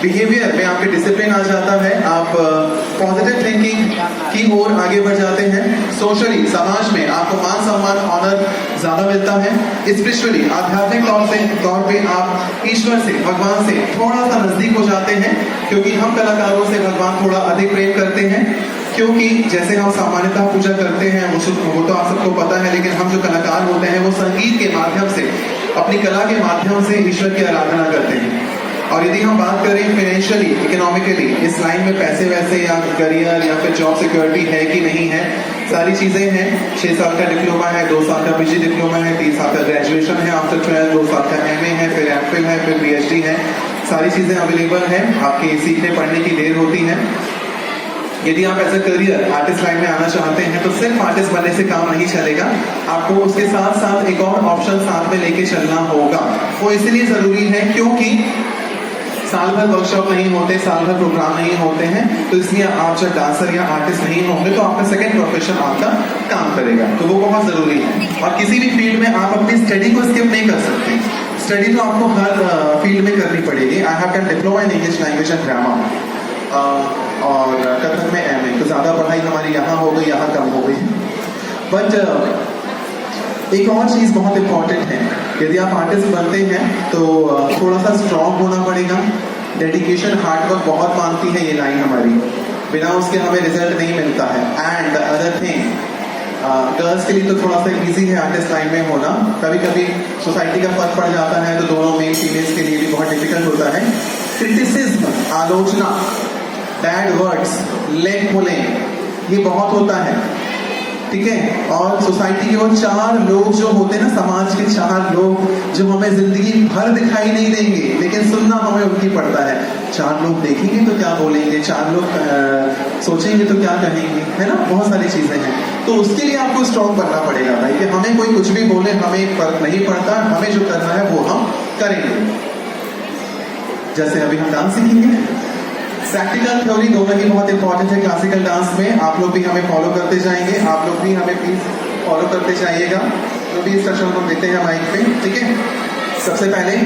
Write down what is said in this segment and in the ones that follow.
Behaviour में आपके discipline आ जाता है, आप पॉजिटिव थिंकिंग की ओर आगे बढ़ जाते हैं। सोशली समाज में आपको मान सम्मान ऑनर ज्यादा मिलता है। स्पिरिचुअली आध्यात्मिक तौर पे आप ईश्वर से, भगवान से थोड़ा सा नजदीक हो जाते हैं, क्योंकि हम कलाकारों से भगवान थोड़ा अधिक प्रेम करते हैं। क्योंकि जैसे हम सामान्यतः पूजा करते हैं वो तो आप सबको पता है, लेकिन हम जो कलाकार होते हैं वो संगीत के माध्यम से, अपनी कला के माध्यम से ईश्वर की आराधना करते हैं। और यदि हम बात करें फाइनेंशियली, इकोनॉमिकली, इस लाइन में पैसे वैसे या करियर या फिर जॉब सिक्योरिटी है कि नहीं है, सारी चीजें हैं। 6 साल का डिप्लोमा है, 2 साल का पीजी डिप्लोमा है, 3 साल का ग्रेजुएशन है आफ्टर 12, 2 साल का एमए है, फिर एमफिल है, फिर पीएचडी है। सारी चीजें अवेलेबल है, आपकी सीखने पढ़ने की देर होती है। यदि आप as a career artist line में आना चाहते हैं तो सिर्फ आर्टिस्ट बनने से काम नहीं चलेगा, आपको उसके साथ साथ एक और ऑप्शन साथ में लेके चलना होगा। वो इसलिए जरूरी है क्योंकि साल भर वर्कशॉप नहीं होते, साल भर प्रोग्राम नहीं होते हैं, तो इसलिए आप जब डांसर या आर्टिस्ट नहीं होंगे तो आपका सेकंड प्रोफेशन आपका काम करेगा, तो वो बहुत जरूरी है। और किसी भी फील्ड में आप अपनी स्टडी को स्किप नहीं कर सकते। स्टडी तो आपको हर फील्ड में करनी पड़ेगी। I have done diploma in English language and grammar और कथक में एमए, तो ज्यादा पढ़ाई हमारी यहाँ हो गई, यहाँ कम हो गई। बट एक और चीज बहुत इंपॉर्टेंट है, यदि आप आर्टिस्ट बनते हैं तो थोड़ा सा स्ट्रॉन्ग होना पड़ेगा। डेडिकेशन, हार्डवर्क बहुत मांगती है ये लाइन हमारी, बिना उसके हमें रिजल्ट नहीं मिलता है। एंड अदर थिंग, गर्ल्स के लिए तो थोड़ा सा इजी है आर्टिस्ट लाइन में होना। कभी कभी सोसाइटी का फर्क पड़ जाता है तो दोनों मेल फीमेल्स के लिए भी बहुत डिफिकल्ट होता है। क्रिटिसिज्म, आलोचना, बैड वर्ड्स, लेग पुलिंग, ये बहुत होता है, ठीक है। और सोसाइटी के वो 4 लोग जो होते हैं ना, समाज के 4 लोग जो हमें जिंदगी भर दिखाई नहीं देंगे, लेकिन सुनना हमें उनकी पड़ता है। 4 लोग देखेंगे तो क्या बोलेंगे, 4 लोग सोचेंगे तो क्या कहेंगे, है ना, बहुत सारी चीजें हैं। तो उसके लिए आपको स्ट्रॉन्ग बनना पड़ेगा भाई, कि हमें कोई कुछ भी बोले हमें फर्क नहीं पड़ता, हमें जो करना है वो हम करेंगे। जैसे अभी हम डांस सीखेंगे, प्रैक्टिकल थ्योरी दोनों ही बहुत इंपॉर्टेंट है क्लासिकल डांस में। आप लोग भी हमें फॉलो करते जाएंगे, आप लोग भी हमें प्लीज फॉलो करते जाइएगा। तो भी इंस्ट्रक्शन को देखते हैं माइक पे, ठीक है। सबसे पहले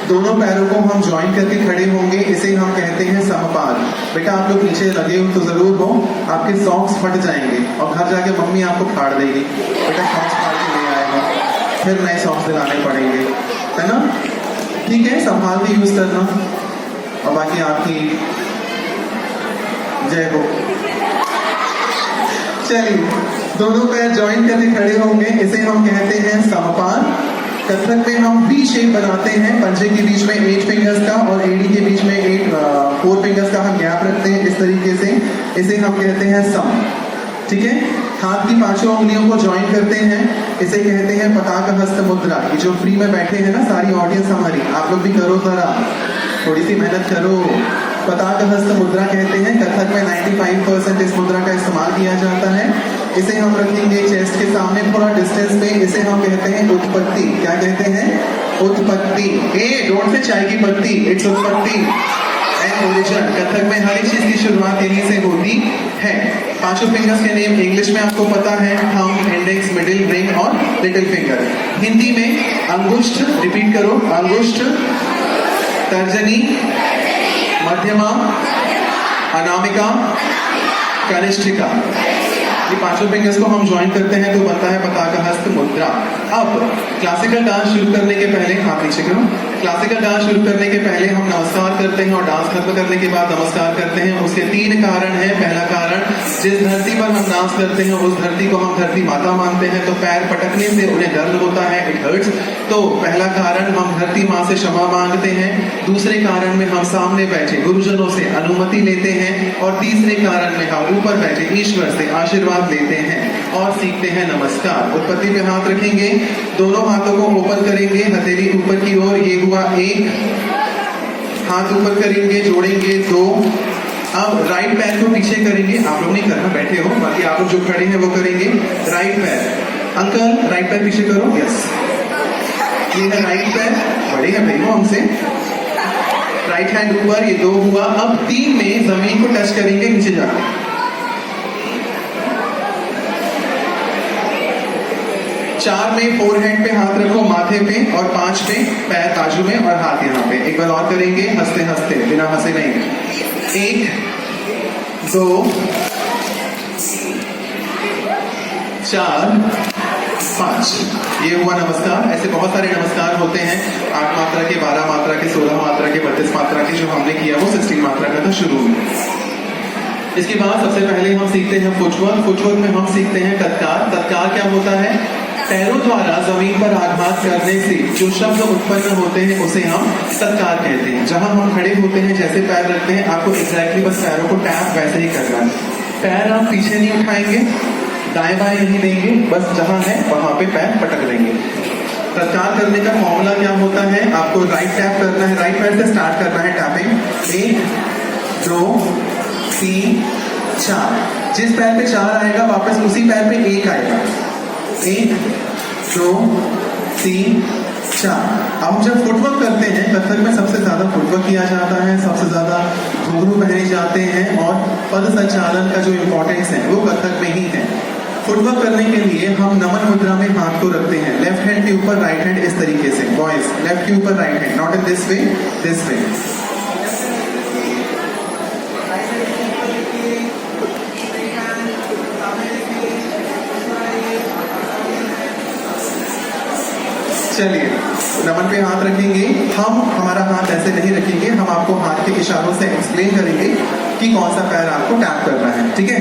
दोनों पैरों को हम ज्वाइन करके खड़े होंगे, इसे हम कहते हैं समपाद। बेटा आप लोग पीछे लगे हो तो जरूर हो, आपके सॉक्स फट जाएंगे और घर जाके मम्मी आपको फाड़ देगी, बेटा सॉक्स फाड़ के ले आएगा, फिर नए सॉक्स दिलाने पड़ेंगे, है ना। ठीक है, संभाल के यूज करना। और बाकी आपकी जय हो। चलिए, दोनों पैर ज्वाइन करके खड़े होंगे, इसे हम कहते हैं समपाद। कथक में हम वी शेप बनाते हैं, पंजे के बीच में 8 फिंगर्स का और एडी के बीच में 4 फिंगर्स का हम गैप रखते हैं इस तरीके से, इसे हम कहते हैं सम, ठीक है। हाथ की 5 उंगलियों को ज्वाइन करते हैं, इसे कहते हैं पताका हस्त मुद्रा। ये जो फ्री में बैठे हैं ना सारी ऑडियंस हमारी, आप लोग भी करो जरा, थोड़ी सी मेहनत करो। पताका हस्त मुद्रा कहते हैं, कथक में 95% इस मुद्रा का इस्तेमाल किया जाता है। इसे हम रखेंगे चेस्ट के सामने थोड़ा डिस्टेंस पे, इसे हम कहते हैं उत्पत्ति। क्या कहते हैं? उत्पत्ति। डोंट से चाय की पत्ती, इट्स उत्पत्ति एंड ओरिजिन। कथक में हर एक चीज की शुरुआत यहीं से होती है। 5 फिंगर्स के नेम इंग्लिश में आपको पता है, थंब, इंडेक्स, मिडिल, रिंग और लिटिल फिंगर। हिंदी में अंगुष्ठ, रिपीट करो, अंगुष्ठ, तर्जनी, मध्यमा, अनामिका, कनिष्ठिका। ये 5 फिंगर्स को हम ज्वाइन करते हैं तो बनता है पताका हस्त मुद्रा। अब क्लासिकल डांस शुरू करने के पहले, आप नीचे करो, क्लासिकल डांस शुरू करने के पहले हम नमस्कार करते हैं और डांस खत्म करने के बाद नमस्कार करते हैं। उसके 3 कारण हैं। पहला कारण, जिस धरती पर हम डांस करते हैं उस धरती को हम धरती माता मानते हैं, तो पैर पटकने से उन्हें दर्द होता है, इट हर्ट्स। तो पहला कारण, हम धरती माँ से क्षमा मांगते हैं। दूसरे कारण में हम सामने बैठे गुरुजनों से अनुमति लेते हैं और तीसरे कारण में हम ऊपर बैठे ईश्वर से आशीर्वाद लेते हैं और सीखते हैं नमस्कार। उत्पत्ति पे हाथ रखेंगे, दोनों हाथों को ओपन करेंगे, हथेली ऊपर की ओर, ये हुआ 1, हाथ ऊपर करेंगे, जोड़ेंगे 2। अब राइट पैर को पीछे करेंगे, आप लोग नहीं करना, बैठे हो, बाकी आप लोग जो खड़े हैं वो करेंगे। राइट पैर, अंकल राइट पैर पीछे करो, यस, ये है राइट पैर, बड़े हैं भाई वो हमसे। राइट हैंड ऊपर, ये 2 हुआ। अब 3 में जमीन को टच करेंगे नीचे जाकर। 4 में फोरहेड पे हाथ रखो, माथे पे, और 5 पे पैर बाजू में और हाथ यहाँ पे। एक बार और करेंगे हंसते हंसते, बिना हंसे नहीं। 1 2 4 5। ये हुआ नमस्कार। ऐसे बहुत सारे नमस्कार होते हैं, 8 मात्रा के, 12 मात्रा के, 16 मात्रा के, 32 मात्रा के। जो हमने किया वो 16 मात्रा का था शुरू में। इसके बाद सबसे पहले हम सीखते हैं फुटवर्क। फुटवर्क में हम सीखते हैं तत्कार। तत्कार क्या होता है? पैरों द्वारा जमीन पर आघात करने से जो शब्द उत्पन्न होते हैं उसे हम तत्कार कहते हैं। जहां हम खड़े होते हैं, जैसे पैर रखते हैं, आपको एग्जैक्टली बस पैरों को टैप वैसे ही करना है। पैर आप पीछे नहीं उठाएंगे, दाएं बाएं नहीं लेंगे, बस जहां है वहां पे पैर पटक देंगे। तत्कार करने का फॉर्मूला क्या होता है? आपको राइट टैप करना है, राइट पैर से स्टार्ट करना है टैपिंग। 1 2 3 4। जिस पैर पे 4 आएगा वापस उसी पैर पे 1 आएगा। 1 2 3 4। अब हम जब फुटवर्क करते हैं, कथक में सबसे ज्यादा फुटवर्क किया जाता है, सबसे ज्यादा घुंघरू पहने जाते हैं, और पद संचालन का जो इम्पोर्टेंस है वो कथक में ही है। फुटवर्क करने के लिए हम नमन मुद्रा में हाथ को रखते हैं, लेफ्ट हैंड के ऊपर राइट हैंड, इस तरीके से। बॉयज लेफ्ट के ऊपर right hand, not in this way, this way. चलिए नमन पे हाथ रखेंगे। हम हमारा हाथ ऐसे नहीं रखेंगे, हम आपको हाथ के इशारों से एक्सप्लेन करेंगे कि कौन सा पैर आपको टैप करना है, ठीक है?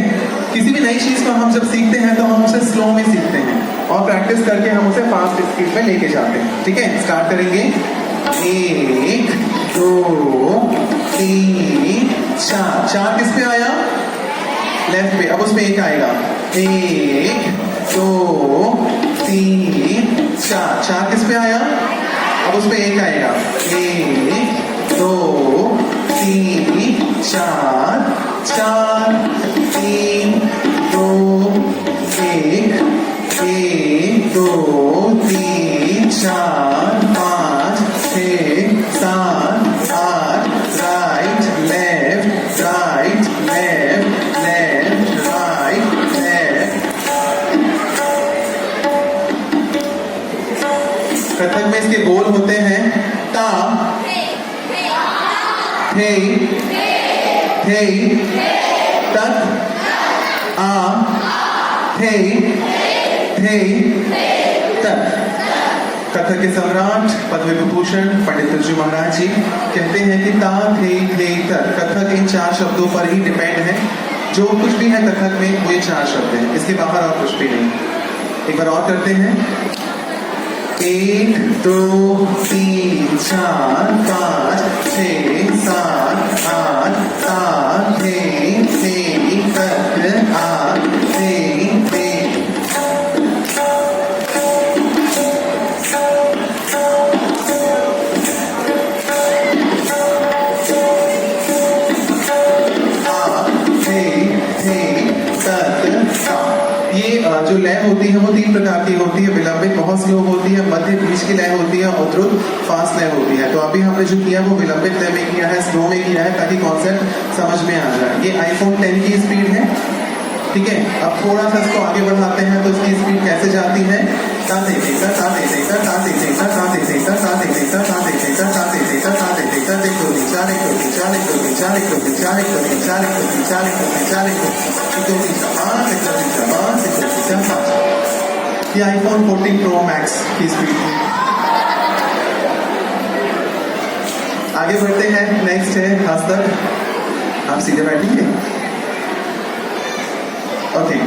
किसी भी नई चीज को हम जब सीखते हैं तो हम उसे स्लो में सीखते हैं और प्रैक्टिस करके हम उसे फास्ट स्पीड में लेके जाते हैं, ठीक है? स्टार्ट करेंगे। 1 2 3 4। 4 किस पे आया? लेफ्ट पे। अब उसमें 1 आएगा। 1 2 3 4। 4 किस पे आया? अब उसमें 1 आएगा। 1 2 3 4 4 3 2 1 1 2 3 4 5 6 7 8। Right left, right left, left right left. Kathak में इसके बोल होते हैं ता, थे, थे, तत, आ, थे, थे, तत। कथक के सम्राट पद्म विभूषण पंडित बिरजू महाराज जी कहते हैं कि ता, थे, थे, तत। कथक इन 4 शब्दों पर ही डिपेंड है। जो कुछ भी है कथक में वो ये 4 शब्द हैं, इसके बाहर और कुछ भी नहीं। एक बार और करते हैं। 1 2 3 4 5 6 7 8 ता, थे, थे, तत, आ, थे, थे। ये जो लय होती है वो 3 प्रकार की होती है। विलंबित बहुत स्लो होती है, मध्य बीच की लय होती है, और द्रुत फास्ट लय होती है। तो अभी हमने जो किया वो विलंबित लय में किया है, स्लो में किया है, ताकि कॉन्सेप्ट समझ में आ जाए। ये आईफोन 10 की स्पीड है, ठीक है? अब थोड़ा सा इसको आगे बढ़ाते हैं तो इसकी स्पीड कैसे जाती है? ताते देखा, ताते देखा, ताते देखा, ताते देखा, ताते देखा, ताते देखा, ताते देखा, ताते देखा, देखो चार एक दो चार एक दो चार एक दो चार एक दो चार एक दो चार एक दो चार एक दो 5। ये आईफोन 14 प्रो मैक्स की स्पीड है। आगे बढ़ते हैं। नेक्स्ट है हस्तक। आप सीधे बैठिए। ओके,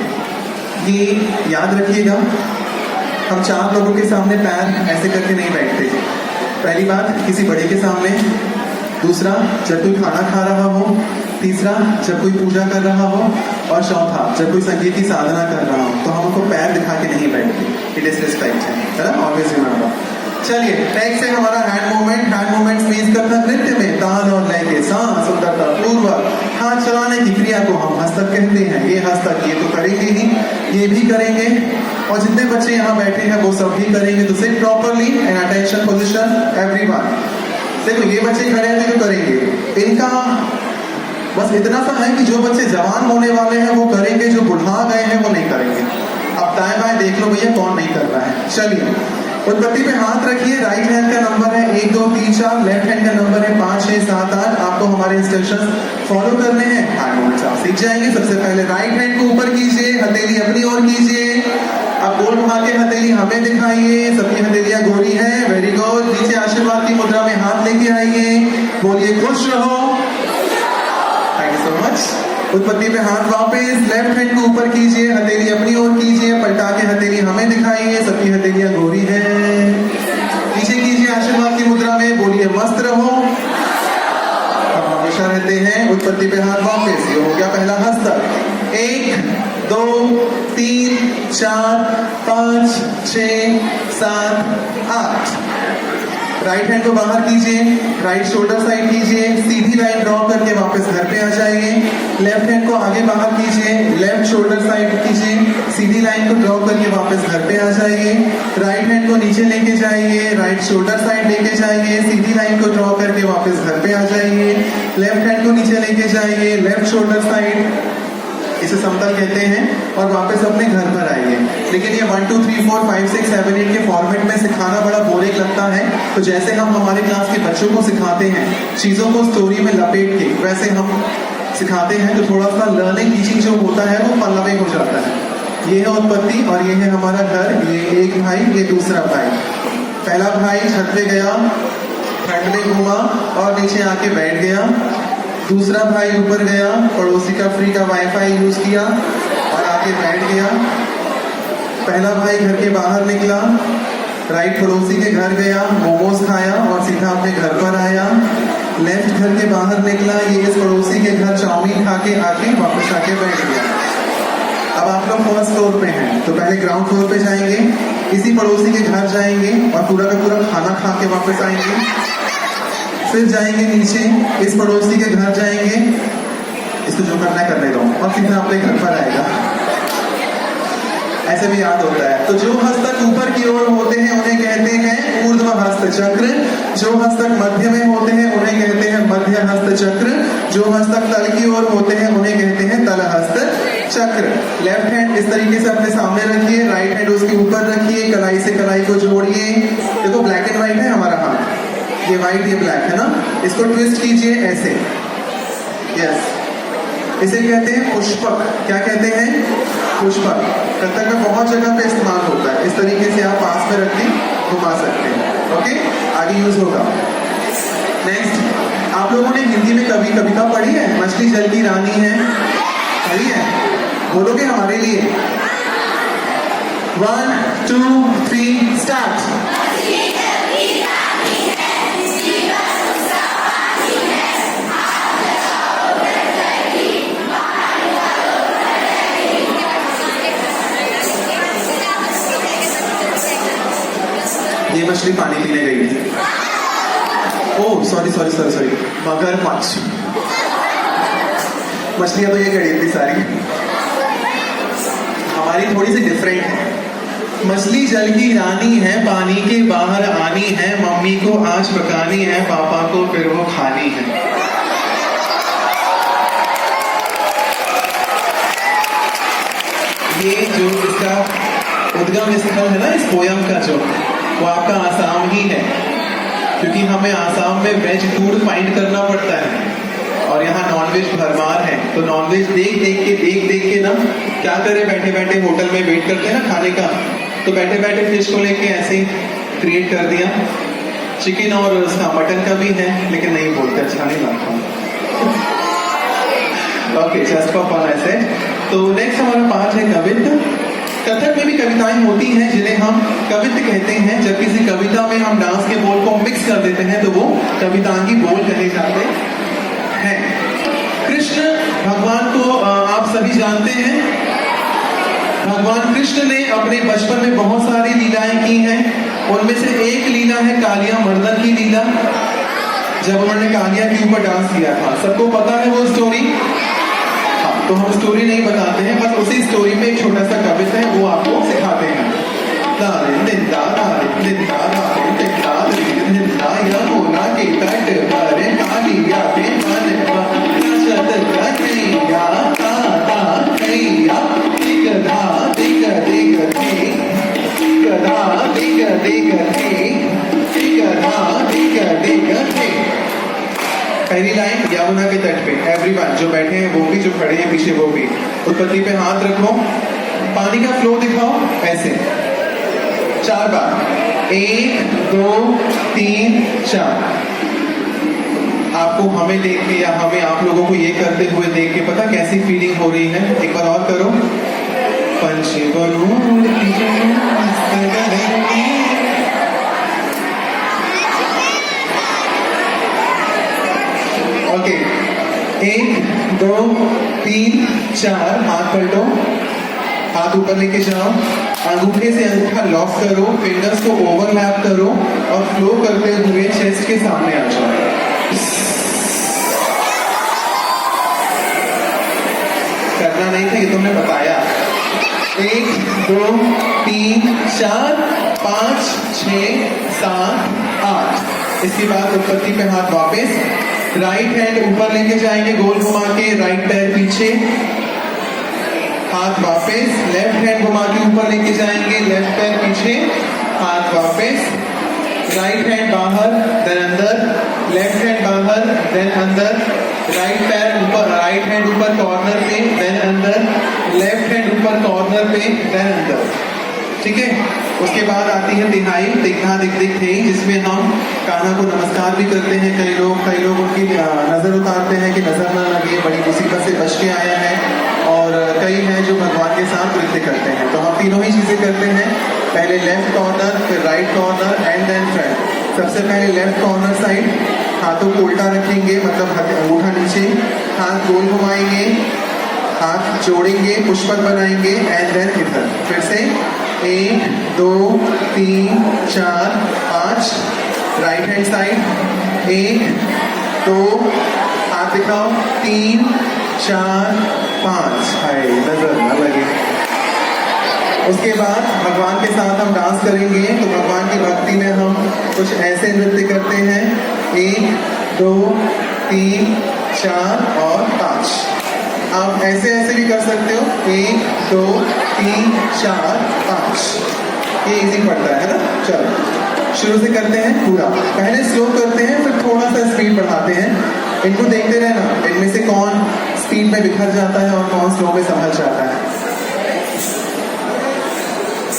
ये याद रखिएगा, हम 4 लोगों के सामने पैर ऐसे करके नहीं बैठते। पहली बात, किसी बड़े के सामने। दूसरा, जब कोई खाना खा रहा हो। तीसरा, जब कोई पूजा कर रहा हो। और चौथा, जब कोई संगीत की साधना कर रहा हो। तो हम उनको पैर दिखा के नहीं बैठते, ये डिसरिस्पेक्ट है, ऑलवेज रिमेंबर। चलिए नेक्स्ट है हमारा hand movement. Hand movement means Kathak नृत्य में ताल और लय के साथ सुंदरता पूर्वक हाथ चलाने की क्रिया को हम हस्तक कहते हैं। ये हस्तक ये तो करेंगे ही, ये भी करेंगे, और जितने बच्चे यहाँ बैठे हैं वो सब भी करेंगे। तो seat properly in attention position everyone. देखो ये बच्चे खड़े हैं तो करेंगे। इनका बस इतना सा है कि जो बच्चे जवान होने वाले हैं वो करेंगे, जो बुढ़ा गए हैं वो नहीं करेंगे। अब दाएं बाएं देख लो भैया कौन नहीं कर रहा है। चलिए उत्पत्ति पे हाथ रखिए। राइट हैंड का नंबर है 1 2 3 4, लेफ्ट हैंड का नंबर है 5 6 7 8। आपको हमारे इंस्ट्रक्शंस फॉलो करने हैं, हैंड मूवमेंट्स आप सीख जाएंगे। सबसे पहले राइट हैंड को ऊपर कीजिए, हथेली अपनी ओर कीजिए। अब गोल घुमा के हथेली हमें दिखाइए। सबकी हथेलियां गोरी है, वेरी गुड। नीचे आशीर्वाद की मुद्रा में हाथ लेके आइए, बोलिए खुश रहो। Thank you so much. उत्पत्ति पे हाथ वापस, लेफ्ट हैंड को ऊपर कीजिए, हथेली अपनी ओर कीजिए, पलटा के हथेली हमें दिखाइए। सबकी हथेलियां गोरी है। नीचे कीजिए आशीर्वाद की मुद्रा में, बोलिए मस्त रहो। अब हमेशा रहते हैं। उत्पत्ति पे हाथ वापस, ये हो गया पहला हस्तक। 1 2 3 4 5 6 7 8। राइट हैंड को बाहर कीजिए, राइट शोल्डर साइड कीजिए, सीधी लाइन ड्रॉ करके वापस घर पे आ जाइए। लेफ्ट हैंड को आगे बाहर कीजिए, लेफ्ट शोल्डर साइड कीजिए, सीधी लाइन को ड्रॉ करके वापस घर पे आ जाइए। राइट हैंड को नीचे लेके जाइए, राइट शोल्डर साइड लेके जाइए, सीधी लाइन को ड्रॉ करके वापस घर पे आ जाइए। लेफ्ट हैंड को नीचे लेके जाइए, लेफ्ट शोल्डर साइड, इसे समतल कहते हैं, और वापस अपने घर पर आइए। लेकिन ये 1 2 3 4 5 6 7 8 के फॉर्मेट में सिखाना बड़ा बोरिंग लगता है, तो जैसे हम हमारे क्लास के बच्चों को सिखाते हैं चीजों को स्टोरी में लपेट के, वैसे हम सिखाते हैं। तो थोड़ा सा लर्निंग टीचिंग जो होता है वो पल्लविक हो जाता है। ये है उत्पत्ति और ये है हमारा घर। ये एक भाई, ये दूसरा भाई। पहला भाई छत पे गया, ठंड में घूमा और नीचे आके बैठ गया। दूसरा भाई ऊपर गया, पड़ोसी का फ्री का वाईफाई यूज किया और आके बैठ गया। पहला भाई घर के बाहर निकला, राइट पड़ोसी के घर गया, मोमोज खाया और सीधा अपने घर पर आया। लेफ्ट घर के बाहर निकला, ये इस पड़ोसी के घर चाउमीन खा के आके वापस आके बैठ गया। अब आप लोग फर्स्ट फ्लोर पे हैं, तो पहले ग्राउंड फ्लोर पे जाएंगे, इसी पड़ोसी के घर जाएंगे और पूरा का पूरा खाना खा के वापस आएंगे। फिर जाएंगे नीचे, इस पड़ोसी के घर जाएंगे, इसको जो करना है करने दो, और सीधा अपने घर पर आएगा। ऐसे भी याद होता है। तो जो हस्तक ऊपर की ओर होते हैं उन्हें कहते हैं ऊर्ध्व हस्त चक्र। जो हस्तक मध्य में होते हैं उन्हें कहते हैं मध्य हस्त चक्र। जो हस्तक तल की ओर होते हैं उन्हें कहते हैं तल हस्त चक्र। लेफ्ट हैंड इस तरीके से अपने सामने रखिए, राइट हैंड उसके ऊपर रखिए, कलाई से कलाई को जोड़िए। देखो ब्लैक एंड व्हाइट है हमारा हाथ, ये व्हाइट ये ब्लैक है ना। इसको ट्विस्ट कीजिए ऐसे, यस। इसे कहते हैं पुष्पक। क्या कहते हैं? पुष्पक। कथक में बहुत जगह पे इस्तेमाल होता है। इस तरीके से आप पास में रख के घुमा सकते हैं। ओके, आगे यूज होगा। नेक्स्ट, आप लोगों ने हिंदी में कभी कविता पढ़ी है? मछली जल की रानी है, पढ़ी है? बोलोगे हमारे लिए? 1 2 3 स्टार्ट। ये मछली पानी पीने गई थी। Oh sorry sorry sorry sorry, मगरमच्छ। मछलियां तो ये गई थी सारी। हमारी थोड़ी सी डिफरेंट है। मछली जल की रानी है, पानी के बाहर आनी है, मम्मी को आज पकानी है, पापा को फिर वो खानी है। ये जो इसका उद्गम स्थल है ना इस पोयम का, जो वो आपका आसाम ही है, क्योंकि हमें आसाम में वेज फूड फाइंड करना पड़ता है और यहाँ नॉनवेज भरमार है। तो नॉनवेज देख देख के ना क्या करे, बैठे बैठे होटल में वेट करते हैं ना खाने का, तो बैठे बैठे फिश को लेके ऐसे ही क्रिएट कर दिया। चिकन और उसका मटन का भी है, लेकिन नहीं बोलते, अच्छा नहीं लगता। ओके, जस्ट फॉर फन ऐसे। तो नेक्स्ट हमारा पार्ट है कवित्त। कथक में भी कविताएं होती हैं जिन्हें हम कवित्त कहते हैं। जब किसी कविता में हम डांस के बोल को मिक्स कर देते हैं तो वो कवितांगी बोल कहे जाते हैं। कृष्ण भगवान को आप सभी जानते हैं। भगवान कृष्ण ने अपने बचपन में बहुत सारी लीलाएं की हैं। उनमें से एक लीला है कालिया मर्दन की लीला, जब उन्होंने कालिया के ऊपर डांस किया था। सबको पता है वो स्टोरी? तो हम स्टोरी नहीं बताते हैं, बस उसी स्टोरी में एक छोटा सा कविता है, वो आपको सिखाते हैं। यमुना के तट पर कालिया पे मन नचत कन्हैया, ताता कन्हैया, दिख धा दिख दिख digger, digger, hey, digger, हाँ, digger, digger, hey. पहली लाइन यमुना के तट पे, एवरीवन जो बैठे हैं वो भी, जो खड़े हैं पीछे वो भी, उत्पत्ति पे हाथ रखो, पानी का फ्लो दिखाओ ऐसे 4 बार, 1 2 3 4। आपको हमें देख के या हमें आप लोगों को ये करते हुए देख के पता कैसी फीलिंग हो रही है? एक बार और करो। पंछी बनूं ओके, 1 2 3 4, हाथ पलटो, हाथ ऊपर लेके जाओ, अंगूठे से अंगूठा लॉक करो, फिंगर्स को ओवरलैप करो और फ्लो करते हुए चेस्ट के सामने आ जाओ। करना नहीं था, ये तुमने बताया। 1 2 3 4 5 6 7 8। इसके बाद उत्पत्ति पे हाथ वापस, राइट हैंड ऊपर लेके जाएंगे गोल घुमा के, राइट पैर पीछे, हाथ वापस, लेफ्ट हैंड घुमा के ऊपर लेके जाएंगे, लेफ्ट पैर पीछे, हाथ वापस, राइट हैंड बाहर देन अंदर, लेफ्ट हैंड बाहर देन अंदर, राइट पैर ऊपर, राइट हैंड ऊपर कॉर्नर पे देन अंदर, लेफ्ट हैंड ऊपर कॉर्नर पे देन अंदर। ठीक है, उसके बाद आती है तिहाई, दिखना दिख दिख थे, जिसमें हम कान्हा को नमस्कार भी करते हैं। कई लोग उनकी नजर उतारते हैं कि नजर ना लगे, बड़ी मुसीबत से बच के आया है, और कई हैं जो भगवान के साथ नृत्य करते हैं। तो हम तीनों ही चीजें करते हैं, पहले लेफ्ट कॉर्नर, फिर right corner and then front. सबसे पहले लेफ्ट कॉर्नर साइड, हाथों को उल्टा रखेंगे, मतलब अंगूठा नीचे, हाथ गोल घुमाएंगे, हाथ जोड़ेंगे, पुष्पक बनाएंगे एंड देन इधर फिर से 1 2 3 4 5। राइट हैंड साइड 1 2, हाथ दिखाओ, 3 4 5। हाय, नजर न लगे। उसके बाद भगवान के साथ हम डांस करेंगे, तो भगवान की भक्ति में हम कुछ ऐसे नृत्य करते हैं, 1 2 3 4 और 5। आप ऐसे ऐसे भी कर सकते हो, 1 2 3 4 5। ये इजी पड़ता है ना। चलो शुरू से करते हैं पूरा, पहले स्लो करते हैं, फिर थोड़ा सा स्पीड बढ़ाते हैं। इनको देखते रहना, इनमें से कौन स्पीड में बिखर जाता है और कौन स्लो में संभल जाता है।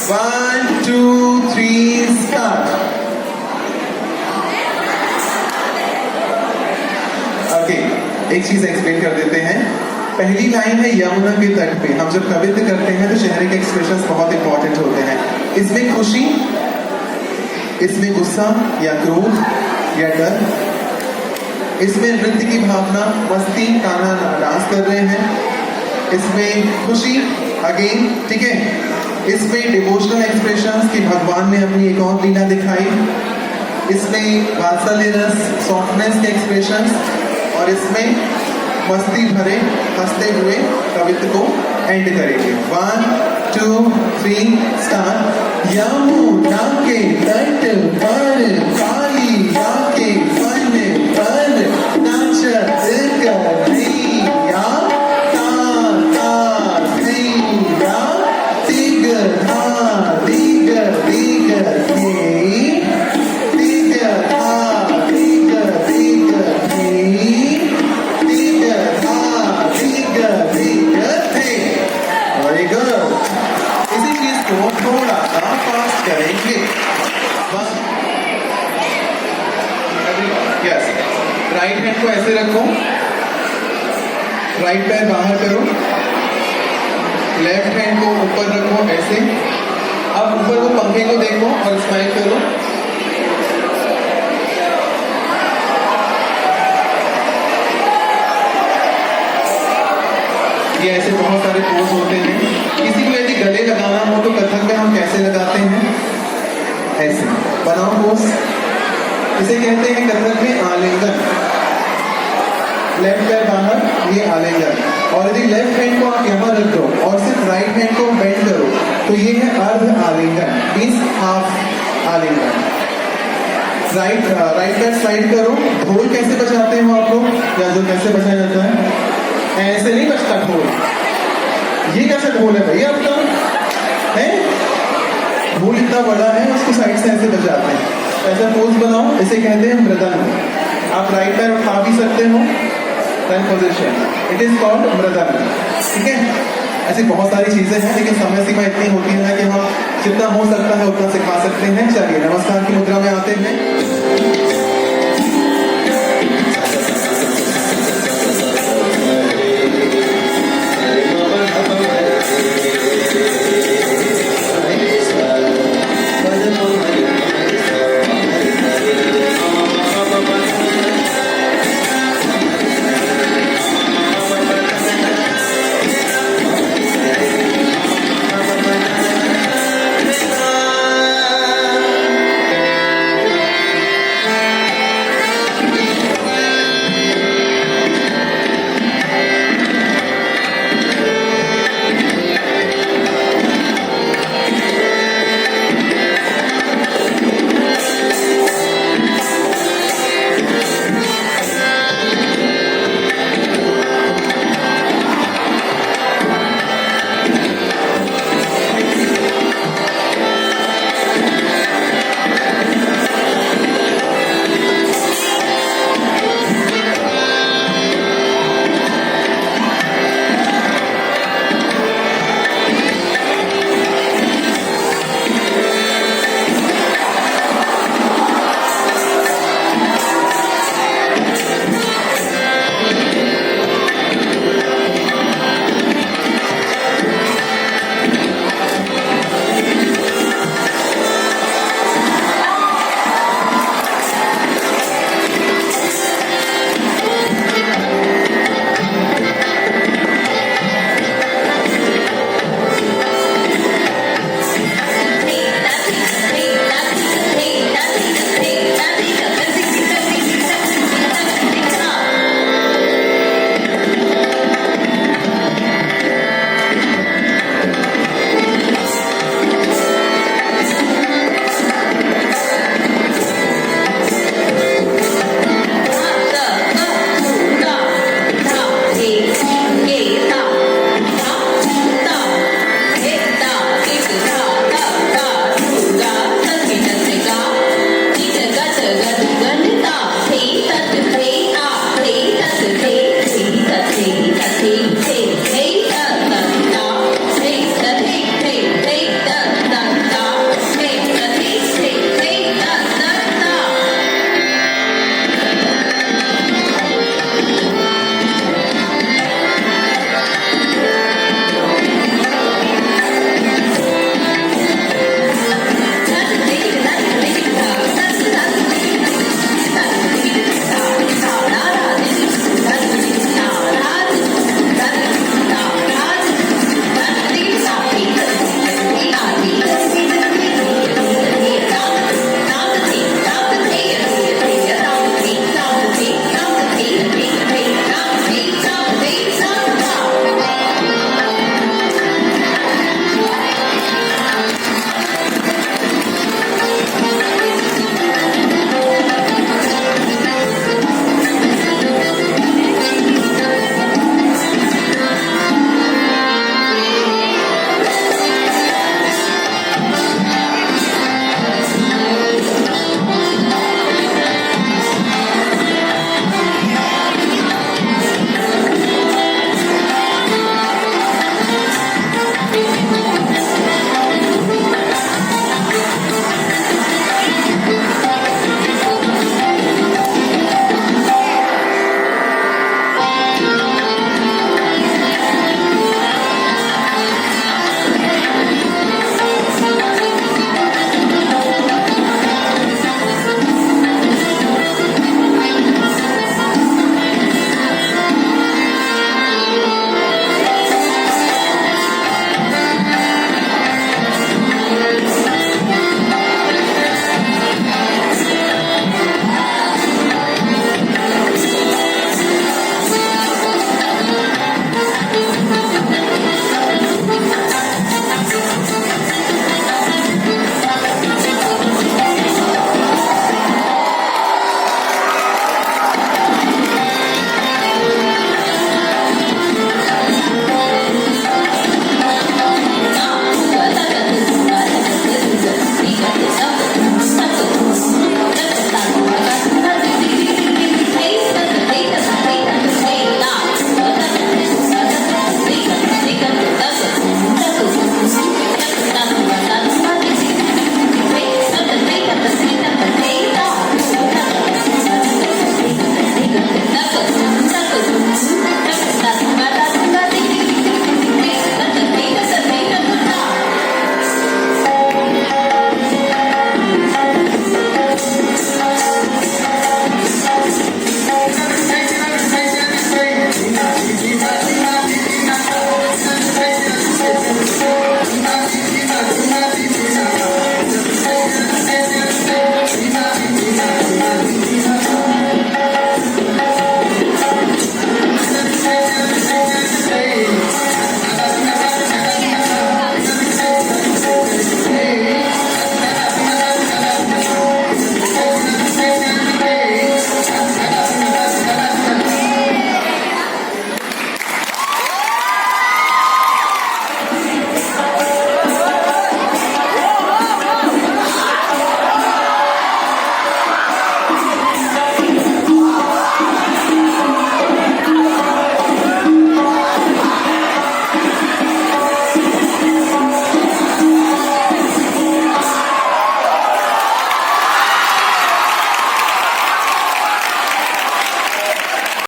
1 2 3 स्टार्ट। ओके, एक चीज एक्सप्लेन कर देते हैं। पहली लाइन है यमुना के तट पे। हम जब कवित्व करते हैं तो चेहरे के एक्सप्रेशंस बहुत इंपॉर्टेंट होते हैं। इसमें खुशी, इसमें गुस्सा या क्रोध या डर, इसमें नृत्य की भावना, मस्ती, कान्हा डांस कर रहे हैं, इसमें खुशी अगेन, ठीक है, इसमें डिवोशनल एक्सप्रेशंस कि भगवान ने अपनी एक और लीला दिखाई, इसमें वात्सल्य रस, सॉफ्टनेस के एक्सप्रेशंस, और इसमें मस्ती भरे हंसते हुए कवित्व को एंड करेंगे। 1 2 3 स्टार्ट। यमुना के तट पर कालिया के फन पर नाचत कन्हैया, ताता भैया, दिगधा दिग दिग थे, दिगधा दिग दिग थे, वेरी गुड। इसी चीज को थोड़ा सा फास्ट करेंगे। यस, राइट हैंड को ऐसे रखो, राइट पैर बाहर करो, लेफ्ट हैंड को ऊपर रखो ऐसे। अब ऊपर को पंखे को देखो और स्माइल करो। ये ऐसे बहुत सारे पोज होते हैं। किसी को यदि गले लगाना हो तो कथक में हम कैसे लगाते हैं? ऐसे बनाओ पोज। इसे कहते हैं कथक में आलिंगन। लेफ्ट पैर बाहर, ये आलिंगन। और यदि लेफ्ट हैंड को आप यहाँ रख दो और सिर्फ राइट हैंड को बेंड करो तो ये है अर्ध आलिंगन, मींस हाफ आलिंगन। राइट पैर स्लाइड करो। ढोल कैसे बजाते हो आप लोग, या जो कैसे बजाया जाता है? ऐसे नहीं बजता ढोल। ये कैसा ढोल है भाई आपका? है ढोल इतना बड़ा है उसको साइड से ऐसे बजाते हैं, ऐसा पोज बनाओ, इसे कहते हैं मृदंग। आप राइट पैर उठा भी सकते हो, पोजिशन, इट इज कॉल्ड मृदंग। ठीक है, ऐसी बहुत सारी चीजें हैं, लेकिन समय सीमा इतनी होती है कि हम जितना हो सकता है उतना सिखा सकते हैं। चलिए नमस्कार की मुद्रा में आते हैं।